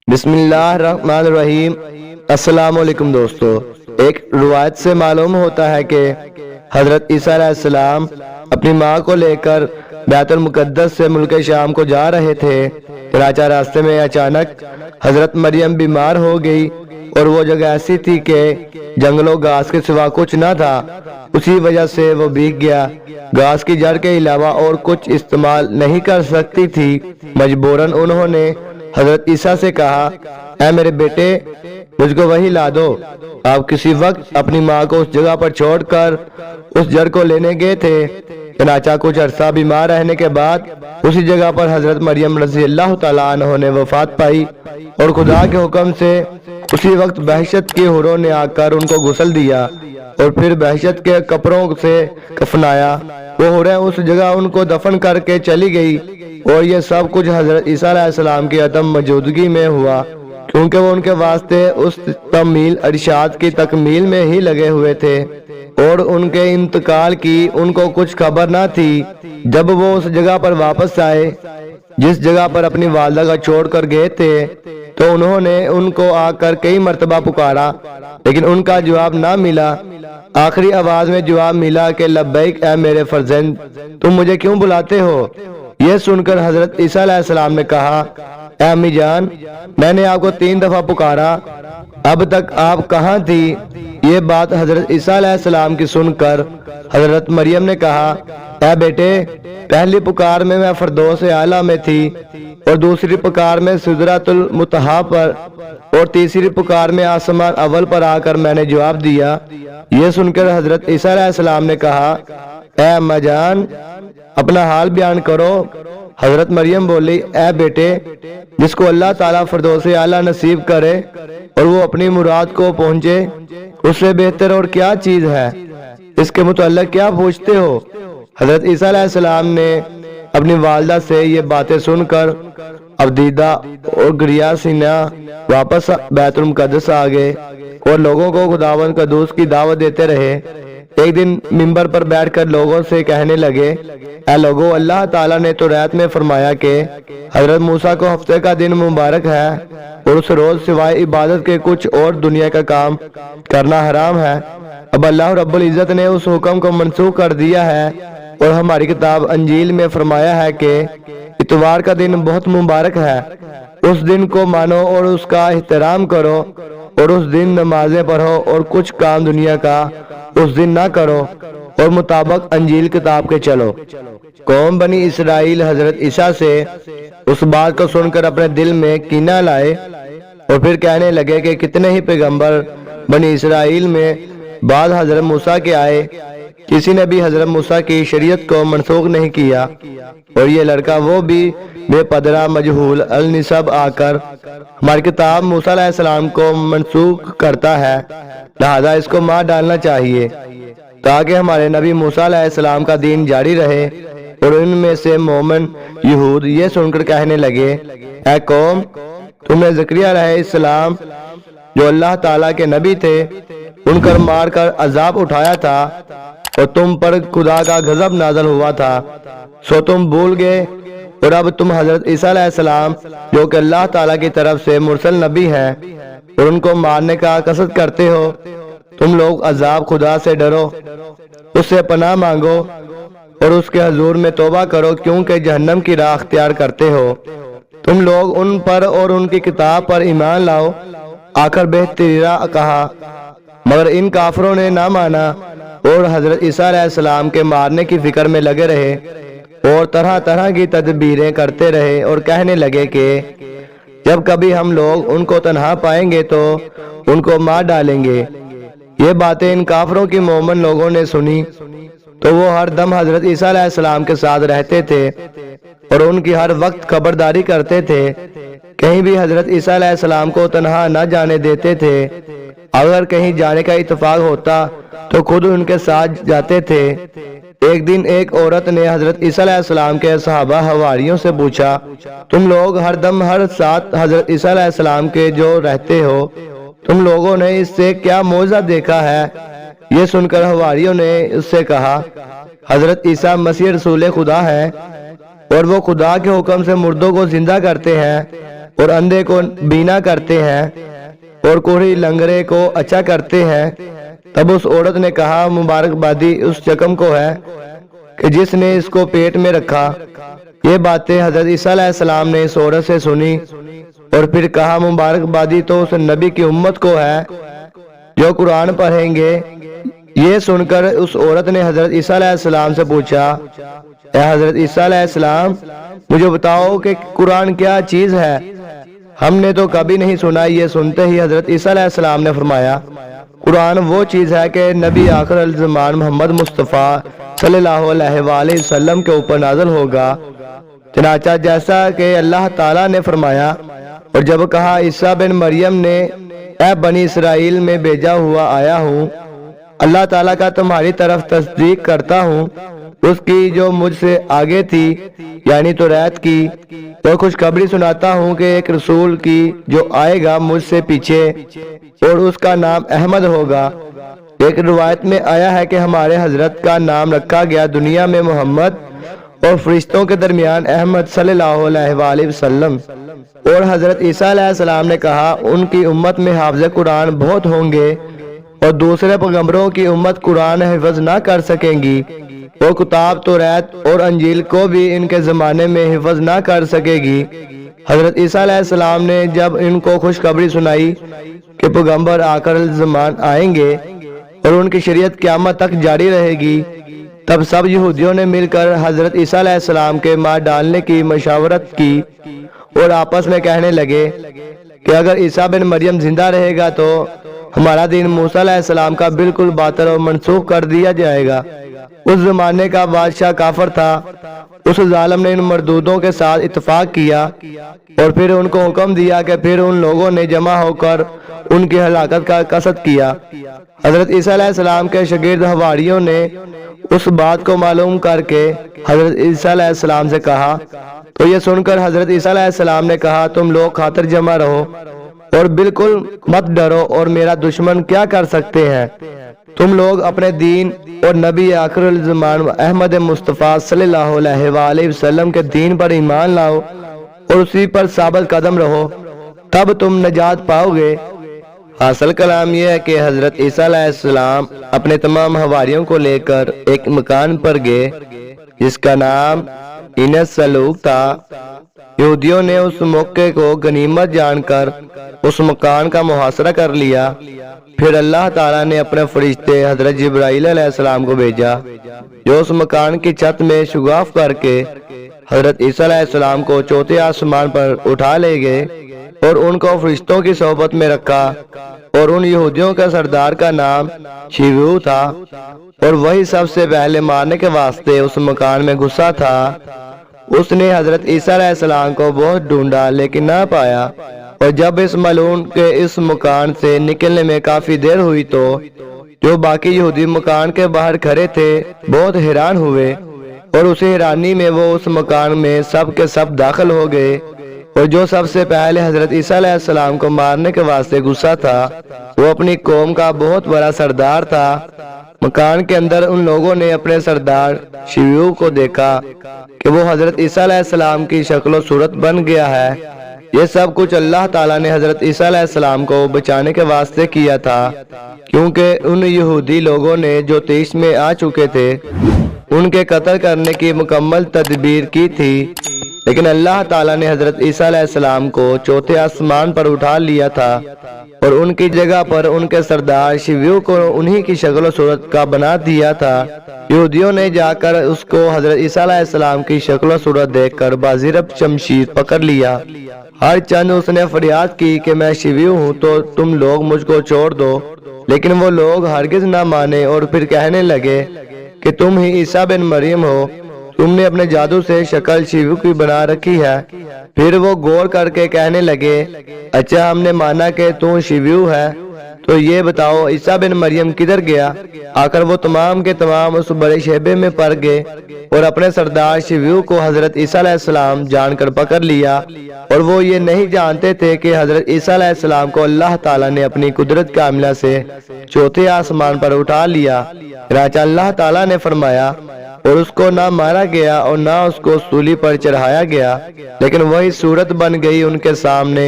بسم اللہ الرحمن الرحیم۔ السلام علیکم دوستو۔ ایک روایت سے معلوم ہوتا ہے کہ حضرت عیسیٰ علیہ السلام اپنی ماں کو لے کر بیت المقدس سے ملک شام کو جا رہے تھے۔ چنانچہ راستے میں اچانک حضرت مریم بیمار ہو گئی اور وہ جگہ ایسی تھی کہ جنگل و گھاس کے سوا کچھ نہ تھا۔ اسی وجہ سے وہ بھیگ گیا۔ گھاس کی جڑ کے علاوہ اور کچھ استعمال نہیں کر سکتی تھی۔ مجبوراً انہوں نے حضرت عیسیٰ سے کہا، اے میرے بیٹے، مجھ کو وہی لا دو۔ آپ کسی وقت اپنی ماں کو اس جگہ پر چھوڑ کر اس جڑ کو لینے گئے تھے۔ چنانچہ کچھ عرصہ بیمار رہنے کے بعد اسی جگہ پر حضرت مریم رضی اللہ تعالیٰ عنہ نے وفات پائی اور خدا کے حکم سے اسی وقت بہشت کی حوروں نے آ کر ان کو غسل دیا اور پھر بہشت کے کپڑوں سے کفنایا۔ وہ حوریں اس جگہ ان کو دفن کر کے چلی گئی اور یہ سب کچھ حضرت عیسیٰ علیہ السلام کی عدم موجودگی میں ہوا، کیونکہ وہ ان کے واسطے اس تمیل ارشاد کی تکمیل میں ہی لگے ہوئے تھے اور ان کے انتقال کی ان کو کچھ خبر نہ تھی۔ جب وہ اس جگہ پر واپس آئے جس جگہ پر اپنی والدہ کا چھوڑ کر گئے تھے تو انہوں نے ان کو آ کر کئی مرتبہ پکارا، لیکن ان کا جواب نہ ملا۔ آخری آواز میں جواب ملا کہ لبیک اے میرے فرزند، تم مجھے کیوں بلاتے ہو؟ یہ سن کر حضرت عیسیٰ علیہ السلام نے کہا، اے امی جان، میں نے آپ کو 3 دفعہ پکارا، اب تک آپ کہاں تھی؟ یہ بات حضرت عیسیٰ علیہ السلام کی سن کر حضرت مریم نے کہا، اے بیٹے، پہلی پکار میں فردوس اعلیٰ میں تھی اور دوسری پکار میں سدرۃ المنتہا پر اور تیسری پکار میں آسمان اول پر آ کر میں نے جواب دیا۔ یہ سن کر حضرت عیسیٰ علیہ السلام نے کہا، اے اماں جان، اپنا حال بیان کرو۔ حضرت مریم بولی، اے بیٹے، جس کو اللہ تعالیٰ فردوس اعلیٰ نصیب کرے اور وہ اپنی مراد کو پہنچے، اس سے بہتر اور کیا چیز ہے؟ اس کے متعلق کیا پوچھتے ہو؟ حضرت عیسیٰ علیہ السلام نے اپنی والدہ سے یہ باتیں سن کر ابدیدہ اور گریہ سینہ واپس بیت المقدس آ گئے اور لوگوں کو خداوند قدوس کی دعوت دیتے رہے۔ ایک دن منبر پر بیٹھ کر لوگوں سے کہنے لگے، اے لوگو، اللہ تعالیٰ نے توریت میں فرمایا کہ حضرت موسیٰ کو ہفتے کا دن مبارک ہے اور اس روز سوائے عبادت کے کچھ اور دنیا کا کام کرنا حرام ہے۔ اب اللہ رب العزت نے اس حکم کو منسوخ کر دیا ہے اور ہماری کتاب انجیل میں فرمایا ہے کہ اتوار کا دن بہت مبارک ہے، اس دن کو مانو اور اس کا احترام کرو اور اس دن نمازیں پڑھو اور کچھ کام دنیا کا اس دن نہ کرو اور مطابق انجیل کتاب کے چلو۔ قوم بنی اسرائیل حضرت عیسیٰ سے اس بات کو سن کر اپنے دل میں کینہ لائے اور پھر کہنے لگے کہ کتنے ہی پیغمبر بنی اسرائیل میں بعد حضرت موسیٰ کے آئے، کسی نے بھی حضرت موسیٰ کی شریعت کو منسوخ نہیں کیا، اور یہ لڑکا وہ بھی بے پدرہ مجہول النسب آ کر ہماری کتاب موسیٰ علیہ السلام کو منسوخ کرتا ہے، لہذا اس کو مار ڈالنا چاہیے تاکہ ہمارے نبی موسیٰ علیہ السلام کا دین جاری رہے۔ اور ان میں سے مومن یہود یہ سن کر کہنے لگے، اے قوم، تم نے زکریا علیہ السلام جو اللہ تعالیٰ کے نبی تھے ان پر مار کر عذاب اٹھایا تھا اور تم پر خدا کا غضب نازل ہوا تھا، سو تم بھول گئے، اور اب تم حضرت عیسیٰ علیہ السلام جو کہ اللہ تعالیٰ کی طرف سے مرسل نبی ہیں اور ان کو مارنے کا قصد کرتے ہو۔ تم لوگ عذاب خدا سے ڈرو، اس سے پناہ مانگو اور اس کے حضور میں توبہ کرو، کیونکہ جہنم کی راہ اختیار کرتے ہو۔ تم لوگ ان پر اور ان کی کتاب پر ایمان لاؤ۔ آخر بہترا کہا، مگر ان کافروں نے نہ مانا اور حضرت عیسیٰ علیہ السلام کے مارنے کی فکر میں لگے رہے اور طرح طرح کی تدبیریں کرتے رہے اور کہنے لگے کہ جب کبھی ہم لوگ ان کو تنہا پائیں گے تو ان کو مار ڈالیں گے۔ یہ باتیں ان کافروں کی مومن لوگوں نے سنی تو وہ ہر دم حضرت عیسیٰ علیہ السلام کے ساتھ رہتے تھے اور ان کی ہر وقت خبرداری کرتے تھے، کہیں بھی حضرت عیسیٰ علیہ السلام کو تنہا نہ جانے دیتے تھے۔ اگر کہیں جانے کا اتفاق ہوتا تو خود ان کے ساتھ جاتے تھے۔ ایک دن ایک عورت نے حضرت عیسیٰ علیہ السلام کے صحابہ حواریوں سے پوچھا، تم لوگ ہر دم ہر ساتھ حضرت عیسیٰ علیہ السلام کے جو رہتے ہو، تم لوگوں نے اس سے کیا معجزہ دیکھا ہے؟ یہ سن کر حواریوں نے اس سے کہا، حضرت عیسیٰ مسیح رسول خدا ہے اور وہ خدا کے حکم سے مردوں کو زندہ کرتے ہیں اور اندھے کو بینا کرتے ہیں اور کوڑھی لنگڑے کو اچھا کرتے ہیں۔ تب اس عورت نے کہا مبارکبادی اس شکم کو ہے کہ جس نے اس کو پیٹ میں رکھا۔ یہ باتیں حضرت عیسیٰ علیہ السلام نے اس عورت سے سنی اور پھر کہا مبارکبادی تو اس نبی کی امت کو ہے جو قرآن پڑھیں گے۔ یہ سن کر اس عورت نے حضرت عیسیٰ علیہ السلام سے پوچھا، اے حضرت عیسیٰ علیہ السلام مجھے بتاؤ کہ قرآن کیا چیز ہے، ہم نے تو کبھی نہیں سنا۔ یہ سنتے ہی حضرت عیسیٰ علیہ السلام نے فرمایا قرآن وہ چیز ہے کہ نبی آخر الزمان محمد مصطفیٰ صلی اللہ علیہ وآلہ وسلم کے اوپر نازل ہوگا، چنانچہ جیسا کہ اللہ تعالیٰ نے فرمایا۔ اور جب کہا عیسیٰ بن مریم نے اے بنی اسرائیل میں بھیجا ہوا آیا ہوں، اللہ تعالیٰ کا تمہاری طرف تصدیق کرتا ہوں اس کی جو مجھ سے آگے تھی یعنی توریت کی، اور خوشخبری سناتا ہوں کہ ایک رسول کی جو آئے گا مجھ سے پیچھے اور اس کا نام احمد ہوگا۔ ایک روایت میں آیا ہے کہ ہمارے حضرت کا نام رکھا گیا دنیا میں محمد اور فرشتوں کے درمیان احمد صلی اللہ علیہ وآلہ وسلم۔ اور حضرت عیسیٰ علیہ السلام نے کہا ان کی امت میں حافظ قرآن بہت ہوں گے اور دوسرے پیغمبروں کی امت قرآن حفظ نہ کر سکیں گی، وہ کتاب توریت اور انجیل کو بھی ان کے زمانے میں حفظ نہ کر سکے گی۔ حضرت عیسیٰ علیہ السلام نے جب ان کو خوشخبری سنائی کہ پیغمبر آخر الزمان آئیں گے اور ان کی شریعت قیامت تک جاری رہے گی، تب سب یہودیوں نے مل کر حضرت عیسیٰ علیہ السلام کے مار ڈالنے کی مشاورت کی اور آپس میں کہنے لگے کہ اگر عیسیٰ بن مریم زندہ رہے گا تو ہمارا دین موسیٰ علیہ السلام کا بالکل باطل اور منسوخ کر دیا جائے گا۔ اس زمانے کا بادشاہ کافر تھا، اس ظالم نے ان مردودوں کے ساتھ اتفاق کیا اور پھر ان کو حکم دیا کہ پھر ان لوگوں نے جمع ہو کر ان کی ہلاکت کا قصد کیا۔ حضرت عیسیٰ علیہ السلام کے شاگرد حواریوں نے اس بات کو معلوم کر کے حضرت عیسیٰ علیہ السلام سے کہا، تو یہ سن کر حضرت عیسیٰ علیہ السلام نے کہا تم لوگ خاطر جمع رہو اور بالکل مت ڈرو، اور میرا دشمن کیا کر سکتے ہیں؟ تم لوگ اپنے دین اور نبی آخر الزمان احمد مصطفیٰ صلی اللہ علیہ وآلہ وسلم کے دین پر ایمان لاؤ اور اسی پر ثابت قدم رہو، تب تم نجات پاؤ گے۔ حاصل کلام یہ ہے کہ حضرت عیسیٰ علیہ السلام اپنے تمام حواریوں کو لے کر ایک مکان پر گئے جس کا نام اینس سلوک تھا۔ یہودیوں نے اس موقع کو غنیمت جان کر اس مکان کا محاصرہ کر لیا۔ پھر اللہ تعالیٰ نے اپنے فرشتے حضرت جبرائیل علیہ السلام کو بھیجا جو اس مکان کی چھت میں شگاف کر کے حضرت عیسیٰ علیہ السلام کو چوتھے آسمان پر اٹھا لے گئے اور ان کو فرشتوں کی صحبت میں رکھا، اور ان یہودیوں کا سردار کا نام شیویو تھا، اور وہی سب سے پہلے مارنے کے واسطے اس مکان میں گھسا تھا۔ اس نے حضرت عیسیٰ علیہ السلام کو بہت ڈھونڈا لیکن نہ پایا، اور جب اس ملعون کے اس مکان سے نکلنے میں کافی دیر ہوئی تو جو باقی یہودی مکان کے باہر کھڑے تھے بہت حیران ہوئے، اور اسی حیرانی میں وہ اس مکان میں سب کے سب داخل ہو گئے، اور جو سب سے پہلے حضرت عیسیٰ علیہ السلام کو مارنے کے واسطے غصہ تھا وہ اپنی قوم کا بہت بڑا سردار تھا۔ مکان کے اندر ان لوگوں نے اپنے سردار شیویو کو دیکھا کہ وہ حضرت عیسیٰ علیہ السلام کی شکل و صورت بن گیا ہے۔ یہ سب کچھ اللہ تعالیٰ نے حضرت عیسیٰ علیہ السلام کو بچانے کے واسطے کیا تھا، کیونکہ ان یہودی لوگوں نے جو تیش میں آ چکے تھے ان کے قتل کرنے کی مکمل تدبیر کی تھی، لیکن اللہ تعالیٰ نے حضرت عیسیٰ علیہ السلام کو چوتھے آسمان پر اٹھا لیا تھا اور ان کی جگہ پر ان کے سردار شیویو کو انہی کی شکل و صورت کا بنا دیا تھا۔ یہودیوں نے جا کر اس کو حضرت عیسیٰ علیہ السلام کی شکل و صورت دیکھ کر بازیرب شمشیر پکڑ لیا۔ ہر چند اس نے فریاد کی کہ میں شیویو ہوں تو تم لوگ مجھ کو چھوڑ دو، لیکن وہ لوگ ہرگز نہ مانے اور پھر کہنے لگے کہ تم ہی عیسیٰ بن مریم ہو، تم نے اپنے جادو سے شکل شیویو کی بنا رکھی ہے۔ پھر وہ غور کر کے کہنے لگے اچھا ہم نے مانا کہ تم شیویو ہے، تو یہ بتاؤ عیسیٰ بن مریم کدھر گیا؟ آخر وہ تمام کے تمام اس بڑے شیبے میں پڑ گئے اور اپنے سردار شیویو کو حضرت عیسیٰ علیہ السلام جان کر پکڑ لیا، اور وہ یہ نہیں جانتے تھے کہ حضرت عیسیٰ علیہ السلام کو اللہ تعالیٰ نے اپنی قدرت کاملہ سے چوتھے آسمان پر اٹھا لیا۔ چنانچہ اللہ تعالیٰ نے فرمایا اور اس کو نہ مارا گیا اور نہ اس کو سولی پر چڑھایا گیا، لیکن وہی صورت بن گئی ان کے سامنے